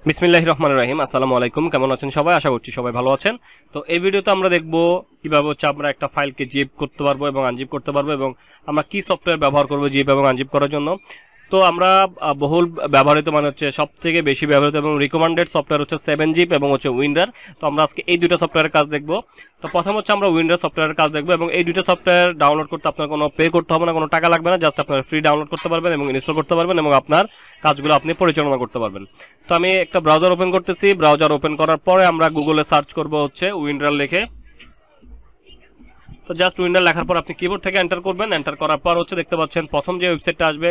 বিসমিল্লাহির রহমানির রহিম। আসসালামু আলাইকুম। কেমন আছেন সবাই? আশা করছি সবাই ভালো আছেন। তো এই ভিডিওতে আমরা দেখব কিভাবে আমরা একটা ফাইলকে জিপ করতে পারবো এবং আনজিপ করতে পারবো, এবং আমরা কি সফটওয়্যার ব্যবহার করবো জিপ এবং আনজিপ করার জন্য। তো আমরা বহুল ব্যবহৃত সব থেকে বেশি ব্যবহৃত এবং রিকমেন্ডেড সফটওয়্যার হচ্ছে 7zip এবং উইন্ডার। তো আমরা আজকে এই দুটো সফটওয়্যারের কাজ দেখব। তো প্রথম আমরা উইন্ডার সফটওয়্যারের কাজ দেখব, এবং এই দুটো সফটওয়্যার ডাউনলোড করতে আপনার কোনো পে করতে হবে না, কোনো টাকা লাগবে না। জাস্ট আপনারা ফ্রি ডাউনলোড করতে পারবেন এবং ইনস্টল করতে পারবেন এবং আপনার কাজগুলো আপনি পরিচালনা করতে পারবেন। তো আমি একটা ব্রাউজার ওপেন করতেছি। ব্রাউজার ওপেন করার পরে আমরা গুগলে সার্চ করব হচ্ছে উইন্ডার লিখে। তো জাস্ট উইন্ডার লেখার পর আপনি কিবোর্ড থেকে এন্টার করবেন। এন্টার করার পর দেখতে পাচ্ছেন প্রথম যে ওয়েবসাইটটা আসবে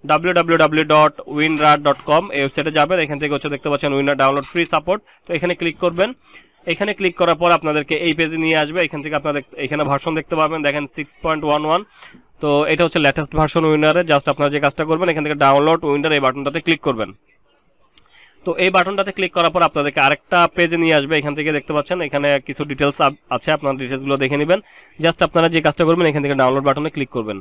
www.winrar.com। এই ওয়েবসাইটে যাবেন। এখান থেকে দেখতে পাচ্ছেন উইন্ডার ডাউনলোড ফ্রি সাপোর্ট। তো এখানে ক্লিক করবেন। এখানে ক্লিক করার পর আপনাদেরকে এই পেজে নিয়ে আসবে। এখান থেকে আপনাদের এখানে ভার্সন দেখতে পাবেন, দেখেন 6.11। তো এটা হচ্ছে লেটেস্ট ভার্সন উইন্ডারে। জাস্ট আপনারা যে কাজটা করবেন, এখান থেকে ডাউনলোড উইন্ডার এই বাটনটাতে ক্লিক করবেন। তো এই বাটনটাতে ক্লিক করার পর আপনাদেরকে আরেকটা পেজে নিয়ে আসবে। এখান থেকে দেখতে পাচ্ছেন এখানে কিছু ডিটেলস আছে, আপনার ডিটেলসগুলো দেখে নেবেন। জাস্ট আপনারা যে কাজটা করবেন, এখান থেকে ডাউনলোড বাটনে ক্লিক করবেন।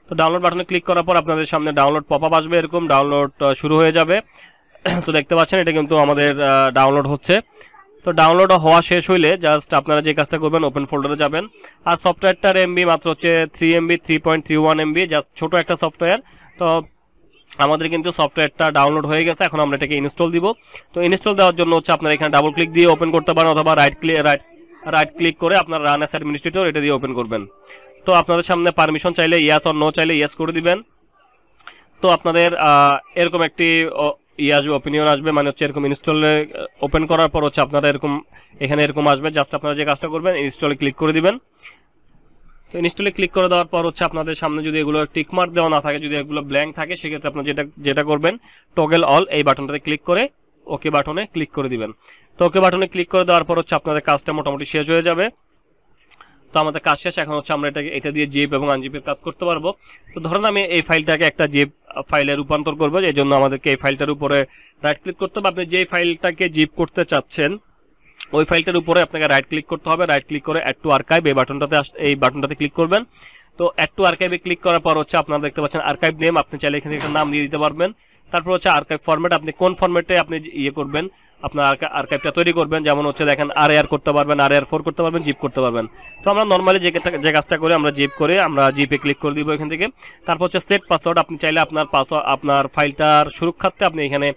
তো ডাউনলোড বাটনে ক্লিক করার পর আপনাদের সামনে ডাউনলোড পপআপ আসবে, এরকম ডাউনলোড শুরু হয়ে যাবে। তো দেখতে পাচ্ছেন এটা কিন্তু আমাদের ডাউনলোড হচ্ছে। তো ডাউনলোড হওয়া শেষ হইলে জাস্ট আপনারা যে কাজটা করবেন, ওপেন ফোল্ডারে যাবেন। আর সফটওয়্যারটার এমবি মাত্র হচ্ছে 3 MB, 3.31 MB, জাস্ট ছোট একটা সফটওয়্যার। তো আমাদের কিন্তু সফটওয়্যারটা ডাউনলোড হয়ে গেছে। এখন আমরা এটাকে ইনস্টল দিব। তো ইনস্টল দেওয়ার জন্য আপনারা এখানে ডাবল ক্লিক দিয়ে ওপেন করতে পারেন, অথবা রাইট ক্লিক করে আপনার রান অ্যাজ অ্যাডমিনিস্ট্রেটর এটা দিয়ে ওপেন করবেন। তো আপনাদের সামনে পারমিশন চাইলে ইয়েস অর নো চাইলে ইয়েস করে দিবেন। তো আপনাদের এরকম একটি আসবে, ওপিনিয়ন আসবে, এরকম ইনস্টলে ওপেন করার পর আপনারা এখানে এরকম আসবে। জাস্ট আপনারা যে কাজটা করবেন, ইনস্টলে ক্লিক করে দিবেন। তো ইনস্টলে ক্লিক করে দেওয়ার পর আপনাদের সামনে যদি এগুলো টিকমার্ক দেওয়া না থাকে, যদি এগুলো ব্ল্যাঙ্ক থাকে, সেক্ষেত্রে আপনারা যেটা করবেন, টগল অল এই বাটনটাতে ক্লিক করে ওকে বাটনে ক্লিক করে দিবেন। তো ওকে বাটনে ক্লিক করে দেওয়ার পর আপনাদের কাজটা মোটামুটি শেষ হয়ে যাবে। তো আমাদের কাজ শেষ। এখন আমরা এটা দিয়ে জিপ এবং আনজিপের কাজ করতে পারবো। তো ধরুন আমি এই ফাইলটাকে একটা জিপ ফাইলে রূপান্তর করবো, এই জন্য আমাদেরকে এই ফাইলটার উপরে রাইট ক্লিক করতে হবে। আপনি যে ফাইলটাকে জিপ করতে চাচ্ছেন, ওই ফাইলটার উপরে আপনাকে রাইট ক্লিক করতে হবে। রাইট ক্লিক করে অ্যাড টু আর্কাইভ এই বাটনটাতে ক্লিক করবেন। তো অ্যাড টু আর্কাইভে ক্লিক করার পর আপনারা দেখতে পাচ্ছেন আর্কাইভ নেম। আপনি চাইলে এখানে একটা নাম দিয়ে দিতে পারবেন। তারপর আর্কাইভ ফরম্যাট, আপনি কোন ফরম্যাটে আপনি করবেন, আপনার আর্কাইভটা তৈরি করবেন। যেমন দেখেন RAR করতে পারবেন, RAR4 করতে পারবেন, জিপ করতে পারবেন। তো আমরা নর্মালি যে কাজটা করে আমরা জিপ করে আমরা জিপে ক্লিক করে দিব এখান থেকে। তারপর সেট পাসওয়ার্ড, আপনি চাইলে আপনার ফাইলটার সুরক্ষার্থে আপনি এখানে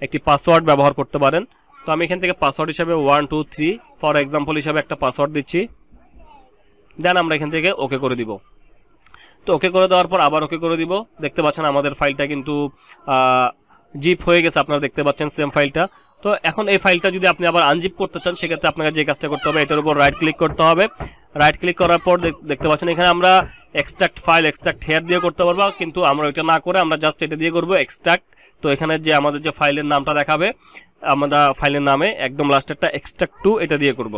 একটি পাসওয়ার্ড ব্যবহার করতে পারেন। তো আমি এখান থেকে পাসওয়ার্ড হিসাবে 1 2 3 ফর এক্সাম্পল হিসাবে একটা পাসওয়ার্ড দিচ্ছি। দেন আমরা এখান থেকে ওকে করে দিব। তো ওকে করে দেওয়ার পর আবার ওকে করে দিব। দেখতে পাচ্ছেন আমাদের ফাইলটা কিন্তু জিপ হয়ে গেছে, আপনারা দেখতে পাচ্ছেন সেম ফাইলটা। তো এখন এই ফাইলটা যদি আপনি আবার আনজিপ করতে চান, সেক্ষেত্রে আপনাকে যে কাজটা করতে হবে, এটার উপর রাইট ক্লিক করতে হবে। রাইট ক্লিক করার পর দেখতে পাচ্ছেন এখানে আমরা এক্সট্রাক্ট ফাইল, এক্সট্রাক্ট হেয়ার দিয়ে করতে পারবো, কিন্তু আমরা এটা না করে আমরা জাস্ট এটা দিয়ে করবো এক্সট্রাক্ট। তো এখানে যে আমাদের যে ফাইলের নামটা দেখাবে, আমরা ফাইলের নামে একদম লাস্টেরটা এক্সট্রাক্ট টু এটা দিয়ে করব।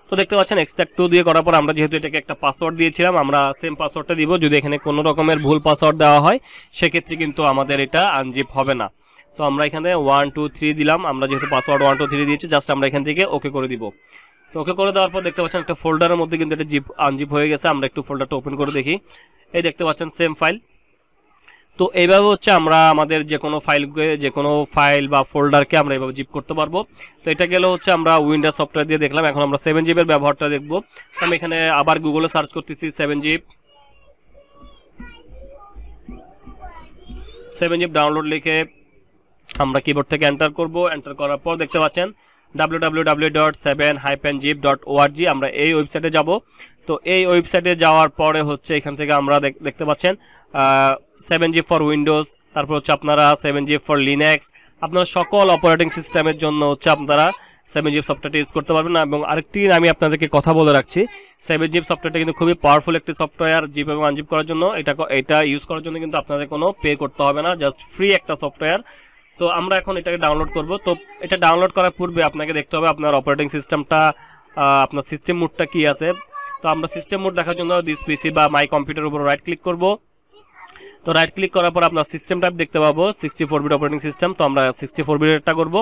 তো দেখতে পাচ্ছেন এক্সট্রাক্ট টু দিয়ে করার পর আমরা যেহেতু এটাকে একটা পাসওয়ার্ড দিয়েছিলাম, আমরা সেম পাসওয়ার্ডটা দিব। যদি এখানে কোনো রকমের ভুল পাসওয়ার্ড দেওয়া হয়, সেক্ষেত্রে কিন্তু আমাদের এটা আনজিপ হবে না। তো আমরা এখানে 1 2 3 দিলাম। আমরা যেহেতু পাসওয়ার্ড 1 2 3 দিয়েছি, জাস্ট আমরা এখান থেকে ওকে করে দিব। তো ওকে করে দেওয়ার পর দেখতে পাচ্ছেন একটা ফোল্ডারের মধ্যে কিন্তু এটা আনজিপ হয়ে গেছে। আমরা একটু ফোল্ডারটা ওপেন করে দেখি। এই দেখতে পাচ্ছেন সেম ফাইল। তো এইভাবে আমরা আমাদের যে কোনো ফাইল বা ফোল্ডারকে আমরা এইভাবে জিপ করতে পারবো। তো এটা গেল আমরা উইন্ডোজ সফটওয়্যার দিয়ে দেখলাম। এখন আমরা 7zip এর ব্যবহারটা দেখবো। আমি এখানে আবার গুগলে সার্চ করতেছি 7zip ডাউনলোড লিখে আমরা কিবোর্ড থেকে এন্টার করব। এন্টার করার পর দেখতে পাচ্ছেন www.7-zip.org। আমরা এই ওয়েবসাইটে যাব। তো এই ওয়েবসাইটে যাওয়ার পরে এখান থেকে আমরা দেখতে পাচ্ছেন 7zip ফর উইন্ডোজ, তারপর আপনারা 7zip ফর লিনাক্স, আপনারা সকল অপারেটিং সিস্টেমের জন্য আপনারা 7zip সফটওয়্যারটা ইউজ করতে পারবেন। এবং আরেকটি আমি আপনাদেরকে কথা বলে রাখছি, 7zip সফটওয়্যারটা কিন্তু খুবই পাওয়ারফুল একটি সফটওয়্যার জিপ এবং আনজিপ করার জন্য। এটা ইউজ করার জন্য কিন্তু আপনাদের কোনো পে করতে হবে না, জাস্ট ফ্রি একটা সফটওয়্যার। তো আমরা এখন এটাকে ডাউনলোড করব। তো এটা ডাউনলোড করার পূর্বে আপনাকে দেখতে হবে আপনার অপারেটিং সিস্টেমটা, আপনার সিস্টেম মোডটা কি আছে। তো আমরা সিস্টেম মোড দেখার জন্য দিস পিসি বা মাই কম্পিউটার উপর রাইট ক্লিক করব। তো রাইট ক্লিক করার পর আপনার সিস্টেম টাইপ দেখতে পাবো 64 বিট অপারেটিং সিস্টেম। তো আমরা 64 বিটেরটা করব।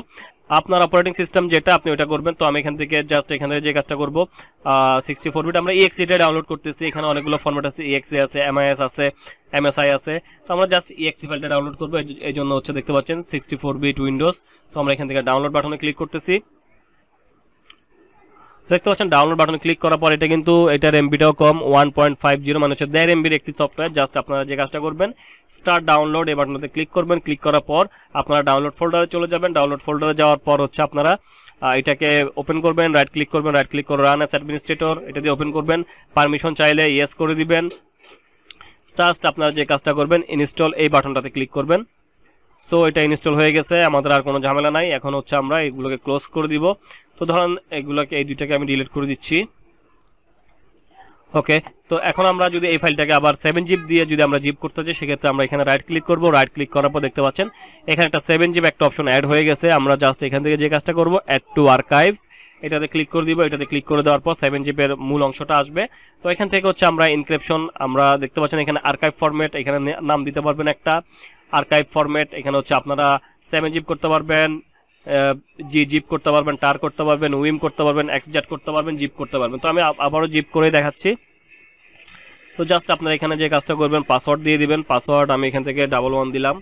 আপনার অপারেটিং সিস্টেম যেটা আপনি ওটা করবেন। তো আমি এখান থেকে জাস্ট এখান থেকে যে কাজটা করব 64 বিট আমরা exe টা ডাউনলোড করতেছি। এখানে অনেকগুলো ফরম্যাট আছে, exe আছে, MIS আছে, MSI আছে। তো আমরা জাস্ট exe ফাইলটা ডাউনলোড করব। এই জন্য হচ্ছে দেখতে পাচ্ছেন 64 বিট উইন্ডোজ। তো আমরা এখান থেকে ডাউনলোড বাটনে ক্লিক করতেছি। দেখতে পাচ্ছেন ডাউনলোড বাটনে ক্লিক করার পর এটা কিন্তু এটার এমবিটাও কম 1.50 মানে হচ্ছে 1.5 এমবির একটি সফটওয়্যার। জাস্ট আপনারা যে কাজটা করবেন স্টার্ট ডাউনলোড এই বাটনটাতে ক্লিক করবেন। ক্লিক করার পর আপনারা ডাউনলোড ফোল্ডারে চলে যাবেন। ডাউনলোড ফোল্ডারে যাওয়ার পর হচ্ছে আপনারা এটাকে ওপেন করবেন, রাইট ক্লিক করবেন, রাইট ক্লিক করে রান অ্যাজ অ্যাডমিনিস্ট্রেটর এটা দিয়ে ওপেন করবেন। পারমিশন চাইলে ইয়েস করে দিবেন। জাস্ট আপনারা যে কাজটা করবেন ইনস্টল এই বাটনটাতে ক্লিক করবেন। সো এটা ইনস্টল হয়ে গেছে, আমাদের আর কোনো ঝামেলা নাই। এখন হচ্ছে আমরা এগুলোকে ক্লোজ করে দিব। তো ধরেন এগুলোকে এই দুইটাকে আমি ডিলিট করে দিচ্ছি। ওকে, তো এখন আমরা যদি এই ফাইলটাকে আবার 7 জিপ দিয়ে যদি আমরা জিপ করতে চাই সেক্ষেত্রে আমরা এখানে রাইট ক্লিক করব। রাইট ক্লিক করার পর দেখতে পাচ্ছেন এখানে একটা 7 জিপ একটা অপশন অ্যাড হয়ে গেছে। আমরা জাস্ট এখান থেকে যে কাজটা করব অ্যাড টু আর্কাইভ এটাতে ক্লিক করে দিব। এটাতে ক্লিক করে দেওয়ার পর 7 জিপের মূল অংশটা আসবে। তো এখান থেকে হচ্ছে আমরা এনক্রিপশন আমরা দেখতে পাচ্ছেন এখানে আর্কাইভ ফরম্যাট এখানে নাম দিতে পারবেন একটা আর্কাইভ ফরম্যাট। এখানে হচ্ছে আপনারা 7 জিপ করতে পারবেন, জিপ করতে পারবেন, টার করতে পারবেন, উইম করতে পারবেন, এক্সজেট করতে পারবেন, জিপ করতে পারবেন। তো আমি আবারও জিপ করে দেখাচ্ছি। তো জাস্ট আপনারা এখানে যে কাজটা করবেন পাসওয়ার্ড দিয়ে দিবেন। পাসওয়ার্ড আমি এখান থেকে 11 দিলাম,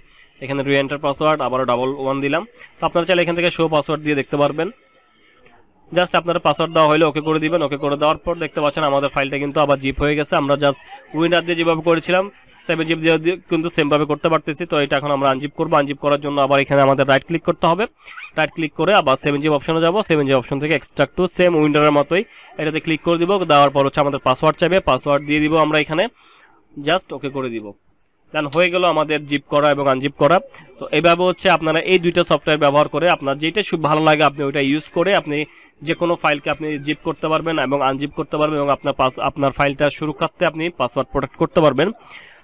এখানে রি এন্টার পাসওয়ার্ড আবারও 11 দিলাম। তো আপনারা চাইলে এখান থেকে শো পাসওয়ার্ড দিয়ে দেখতে পারবেন। জাস্ট আপনারা পাসওয়ার্ড দেওয়া হলে ওকে করে দিবেন। ওকে করে দেওয়ার পর দেখতে পাচ্ছেন আমাদের ফাইলটা কিন্তু আবার জিপ হয়ে গেছে। আমরা জাস্ট উইন্ডার দিয়ে যেভাবে করেছিলাম 7 জিপ দিয়ে কিন্তু সেমভাবে করতে পারতেছি। তো এটা এখন আমরা আনজিপ করবো। আনজিপ করার জন্য আবার এখানে আমাদের রাইট ক্লিক করতে হবে। রাইট ক্লিক করে আবার 7 জিপ অপশনে যাব। 7 জিপ অপশন থেকে এক্সট্রাক্ট টু সেম উইন্ডারের মতোই এটাতে ক্লিক করে দিব। দেওয়ার পর হচ্ছে আমাদের পাসওয়ার্ড চাইবে, পাসওয়ার্ড দিয়ে দিব আমরা এখানে, জাস্ট ওকে করে দিব। দেন হয়ে গেল আমাদের জিপ করা এবং আনজিপ করা। তো এইভাবে হচ্ছে আপনারা এই দুইটা সফটওয়্যার ব্যবহার করে আপনার যেটা খুব ভালো লাগে আপনি ওইটা ইউজ করে আপনি যে কোনো ফাইলকে আপনি জিপ করতে পারবেন এবং আনজিপ করতে পারবেন এবং আপনার ফাইলটা সুরক্ষার্থে আপনি পাসওয়ার্ড প্রোটেক্ট করতে পারবেন।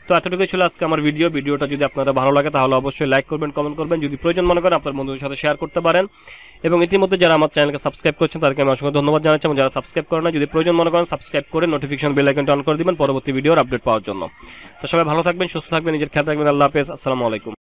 তো এতটুকুই ছিল আজকে আমার ভিডিওটা যদি আপনাদের ভালো লাগে তাহলে অবশ্যই লাইক করবেন, কমেন্ট করবেন, যদি প্রয়োজন মনে করেন আপনার বন্ধুদের সাথে শেয়ার করতে পারেন। এবং ইতিমধ্যে যারা আমার চ্যানেলকে সাবস্ক্রাইব করছেন তাদেরকে আমি অসংখ্য ধন্যবাদ জানাচ্ছি। এবং যারা সাবস্ক্রাইব করেন না যদি প্রয়োজন মনে করেন সাবস্ক্রাইব করে নোটিফিকেশন বেল আইকনটা অন করে দিবেন পরবর্তী ভিডিওর আপডেট পাওয়ার জন্য। তো সবাই ভালো থাকবেন, সুস্থ থাকবেন, নিজের খেয়াল রাখবেন। আল্লাহ হাফেজ, আসসালামু আলাইকুম।